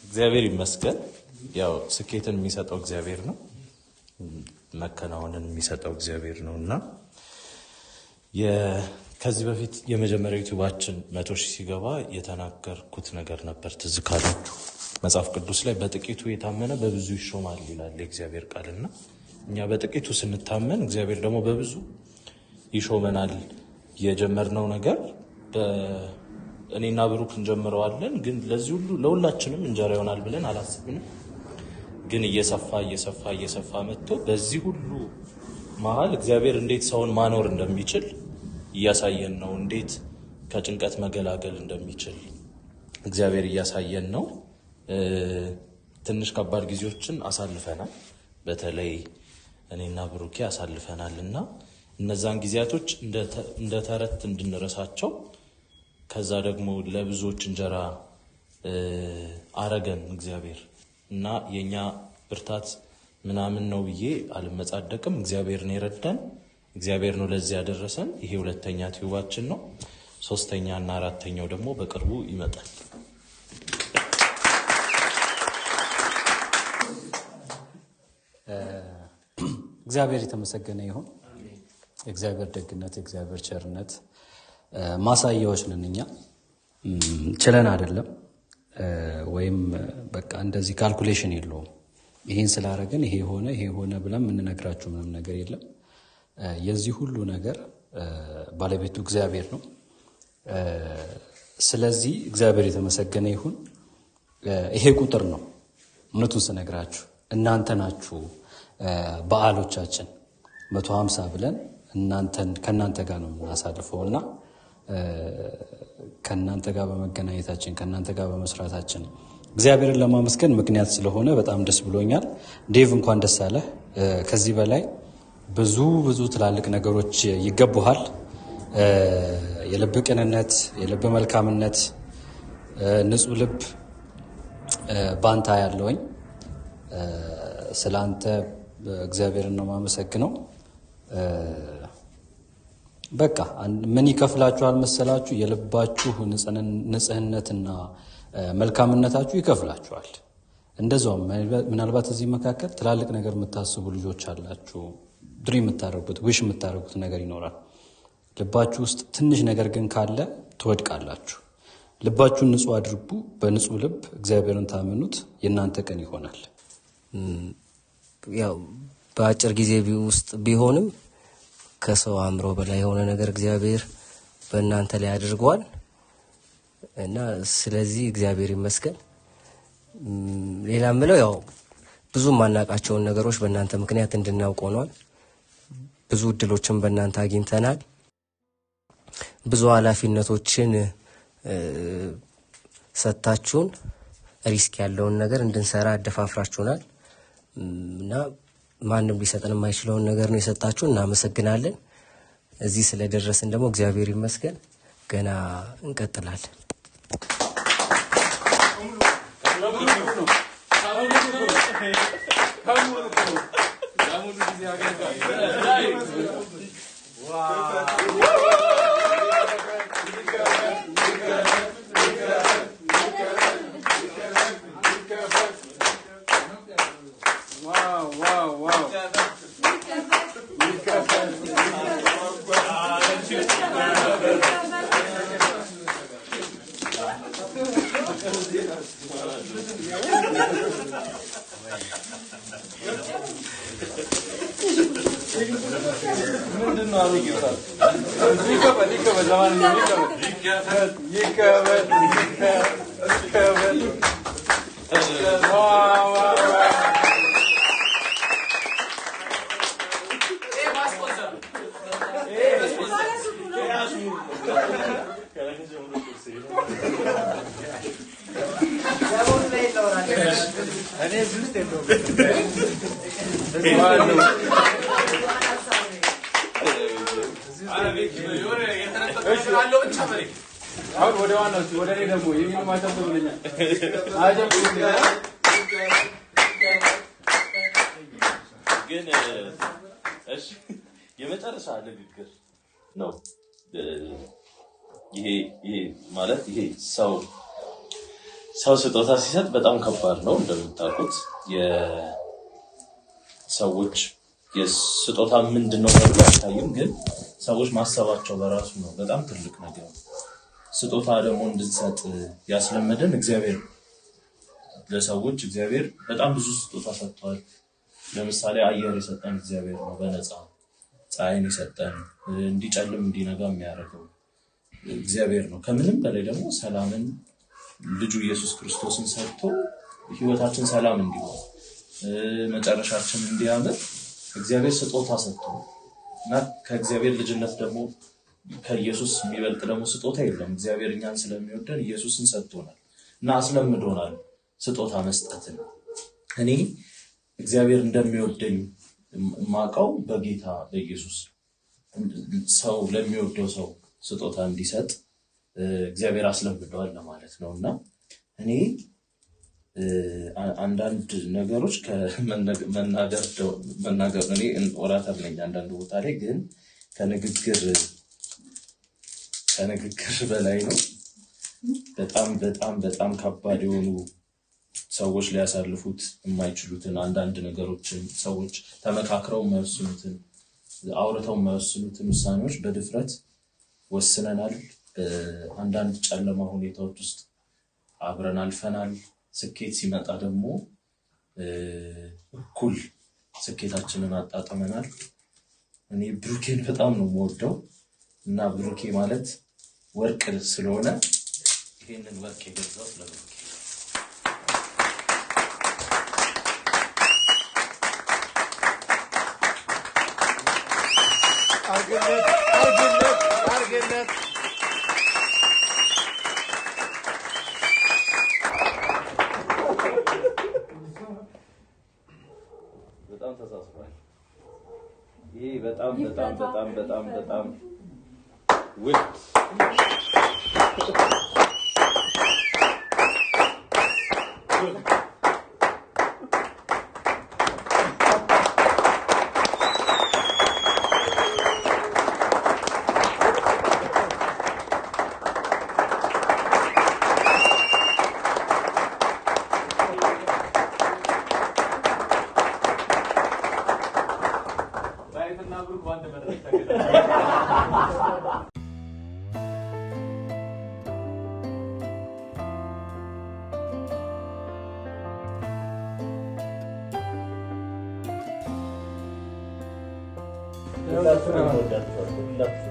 እግዚአብሔር ይመስገን። ያው ስኬትን የሚሰጠው እግዚአብሔር ነው፣ መከናወንን የሚሰጠው እግዚአብሔር ነው እና ከዚህ በፊት የመጀመሪያው ዩቲዩባችን 100,000 ሲገባ የተናገርኩት ነገር ነበር። ትዝ ካላችሁ መጽሐፍ ቅዱስ ላይ በጥቂቱ የታመነ በብዙ ይሾማል ይላል የእግዚአብሔር ቃልና እኛ በጥቂቱ ስንታመን እግዚአብሔር ደግሞ በብዙ ይሾመናል። የጀመርነው ነገር እኔና ብሩክ እንጀምረዋለን፣ ግን ለዚህ ሁሉ ለሁላችንም እንጀራ ይሆናል ብለን አላስብንም። ግን እየሰፋ መጥቶ በዚህ ሁሉ መሀል እግዚአብሔር እንዴት ሰውን ማኖር እንደሚችል እያሳየን ነው። እንዴት ከጭንቀት መገላገል እንደሚችል እግዚአብሔር እያሳየን ነው። ትንሽ ከባድ ጊዜዎችን አሳልፈናል፣ በተለይ እኔና ብሩኬ አሳልፈናል እና እነዛን ጊዜያቶች እንደ ተረት እንድንረሳቸው ከዛ ደግሞ ለብዙዎች እንጀራ አረገን እግዚአብሔር እና የኛ ብርታት ምናምን ነው ብዬ አልመጻደቅም። እግዚአብሔር ነው የረዳን፣ እግዚአብሔር ነው ለዚህ ያደረሰን። ይሄ ሁለተኛ ቲዩባችን ነው። ሶስተኛ እና አራተኛው ደግሞ በቅርቡ ይመጣል። እግዚአብሔር የተመሰገነ ይሁን። የእግዚአብሔር ደግነት፣ የእግዚአብሔር ቸርነት ማሳያዎች ነን። እኛ ችለን አይደለም ወይም በቃ እንደዚህ ካልኩሌሽን የለውም። ይሄን ስላረግን ይሄ ሆነ ብለን የምንነግራችሁ ምንም ነገር የለም። የዚህ ሁሉ ነገር ባለቤቱ እግዚአብሔር ነው። ስለዚህ እግዚአብሔር የተመሰገነ ይሁን። ይሄ ቁጥር ነው እውነቱን ስነግራችሁ እናንተ ናችሁ በዓሎቻችን 150 ብለን ከእናንተ ጋር ነው የምናሳልፈው እና ከእናንተ ጋር በመገናኘታችን ከእናንተ ጋር በመስራታችን እግዚአብሔርን ለማመስገን ምክንያት ስለሆነ በጣም ደስ ብሎኛል። ዴቭ እንኳን ደስ አለህ። ከዚህ በላይ ብዙ ትላልቅ ነገሮች ይገቡሃል። የልብ ቅንነት፣ የልብ መልካምነት፣ ንጹህ ልብ ባንታ ያለውኝ ስለ አንተ እግዚአብሔርን ነው የማመሰግነው። በቃ ምን ይከፍላችኋል መሰላችሁ? የልባችሁ ንጽህነትና መልካምነታችሁ ይከፍላችኋል። እንደዛውም ምናልባት እዚህ መካከል ትላልቅ ነገር የምታስቡ ልጆች አላችሁ። ድሪም የምታደርጉት ዊሽ የምታደርጉት ነገር ይኖራል። ልባችሁ ውስጥ ትንሽ ነገር ግን ካለ ትወድቃላችሁ። ልባችሁን ንጹህ አድርጉ። በንጹህ ልብ እግዚአብሔርን ታምኑት። የእናንተ ቀን ይሆናል። ያው በአጭር ጊዜ ውስጥ ቢሆንም ከሰው አእምሮ በላይ የሆነ ነገር እግዚአብሔር በእናንተ ላይ አድርጓል እና ስለዚህ እግዚአብሔር ይመስገን። ሌላ ምለው ያው ብዙ ማናቃቸውን ነገሮች በእናንተ ምክንያት እንድናውቅ ሆኗል። ብዙ እድሎችን በእናንተ አግኝተናል። ብዙ ኃላፊነቶችን ሰጣችሁን። ሪስክ ያለውን ነገር እንድንሰራ አደፋፍራችሁናል እና ማንም ሊሰጠን የማይችለውን ነገር ነው የሰጣችሁን። እናመሰግናለን። እዚህ ስለደረስን ደግሞ እግዚአብሔር ይመስገን። ገና እንቀጥላለን። ግን እሺ የመጨረሻ ንግግር ነው። ይሄ ማለት ይሄ ሰው ስጦታ ሲሰጥ በጣም ከባድ ነው። እንደምታውቁት የሰዎች የስጦታ ምንድን ነው ተብሎ አይታይም፣ ግን ሰዎች ማሰባቸው በራሱ ነው በጣም ትልቅ ነገር ነው። ስጦታ ደግሞ እንድንሰጥ ያስለመደን እግዚአብሔር ለሰዎች እግዚአብሔር በጣም ብዙ ስጦታ ሰጥቷል። ለምሳሌ አየር የሰጠን እግዚአብሔር ነው በነፃ ፀሐይን የሰጠን እንዲጨልም እንዲነጋ የሚያደርገው እግዚአብሔር ነው። ከምንም በላይ ደግሞ ሰላምን ልጁ ኢየሱስ ክርስቶስን ሰጥቶ ህይወታችን ሰላም እንዲሆን መጨረሻችን እንዲያምር እግዚአብሔር ስጦታ ሰጥቶ እና ከእግዚአብሔር ልጅነት ደግሞ ከኢየሱስ የሚበልጥ ደግሞ ስጦታ የለም። እግዚአብሔር እኛን ስለሚወደን ኢየሱስን ሰጥቶናል እና አስለምዶናል ስጦታ መስጠትን። እኔ እግዚአብሔር እንደሚወደኝ ማቀው በጌታ በኢየሱስ ሰው ለሚወደው ሰው ስጦታ እንዲሰጥ እግዚአብሔር አስለምደዋል ለማለት ነው። እና እኔ አንዳንድ ነገሮች መናገር እኔ ኦራተር ነኝ አንዳንድ ቦታ ላይ ግን ከንግግር በላይ ነው። በጣም በጣም በጣም ከባድ የሆኑ ሰዎች ሊያሳልፉት የማይችሉትን አንዳንድ ነገሮችን ሰዎች ተመካክረው የማይወስኑትን አውርተው የማይወስኑትን ውሳኔዎች በድፍረት ወስነናል። አንዳንድ ጨለማ ሁኔታዎች ውስጥ አብረን አልፈናል። ስኬት ሲመጣ ደግሞ እኩል ስኬታችንን አጣጥመናል። እኔ ብሩኬን በጣም ነው የምወደው እና ብሩኬ ማለት ወርቅ ስለሆነ ይሄንን ወርቅ የገዛሁት ለብሩኬ። አርግለት በጣም ተሳስሯል። ይሄ በጣም በጣም በጣም በጣም በጣም ውድ ሁላችሁም